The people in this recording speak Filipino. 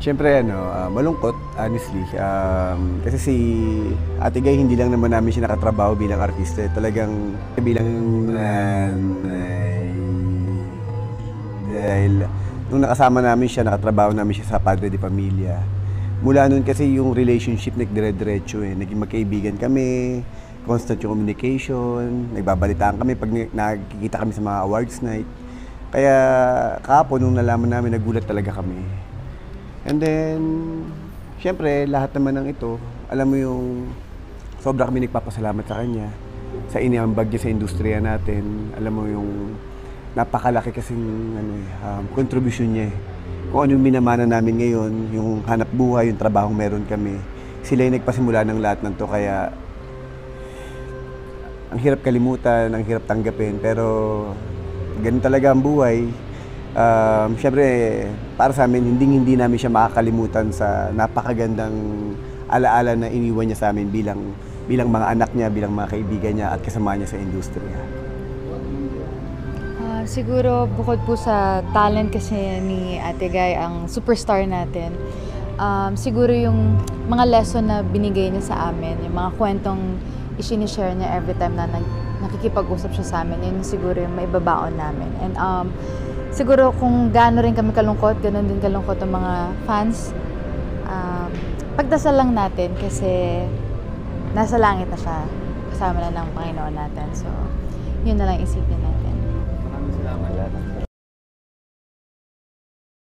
Siyempre malungkot honestly, kasi si Ate Guy hindi lang naman namin siya nakatrabaho bilang artista, talagang bilang nanay. Dahil nung nakasama namin siya, nakatrabaho namin siya sa Padre de Pamilya. Mula nun kasi yung relationship nagdire-diretso naging magkaibigan kami, constant yung communication, nagbabalitaan kami pag nakikita kami sa mga awards night. Kaya kahapon nung nalaman namin, nagulat talaga kami. And then, syempre, lahat naman ng ito, alam mo yung sobra kami nagpapasalamat sa kanya, sa iniambag niya sa industriya natin. Alam mo yung napakalaki kasing contribution niya. Kung ano yung minamana namin ngayon, yung hanap buhay, yung trabahong meron kami, sila yung nagpasimula ng lahat ng to. Kaya, ang hirap kalimutan, ang hirap tanggapin, pero ganun talaga ang buhay. Siyempre, para sa amin, hindi namin siya makakalimutan sa napakagandang alaala na iniwan niya sa amin bilang mga anak niya, bilang mga kaibigan niya at kasama niya sa industriya. Siguro bukod po sa talent kasi ni Ate Guy, ang superstar natin, siguro yung mga lesson na binigay niya sa amin, yung mga kwentong i-share niya every time na nakikipag-usap siya sa amin, yun siguro yung maibabaon namin. And siguro kung gaano rin kami kalungkot, ganoon din kalungkot ang mga fans. Pagdasal lang natin kasi nasa langit na siya, kasama na ng Panginoon natin. So, yun na lang isipin natin. Maraming salamat.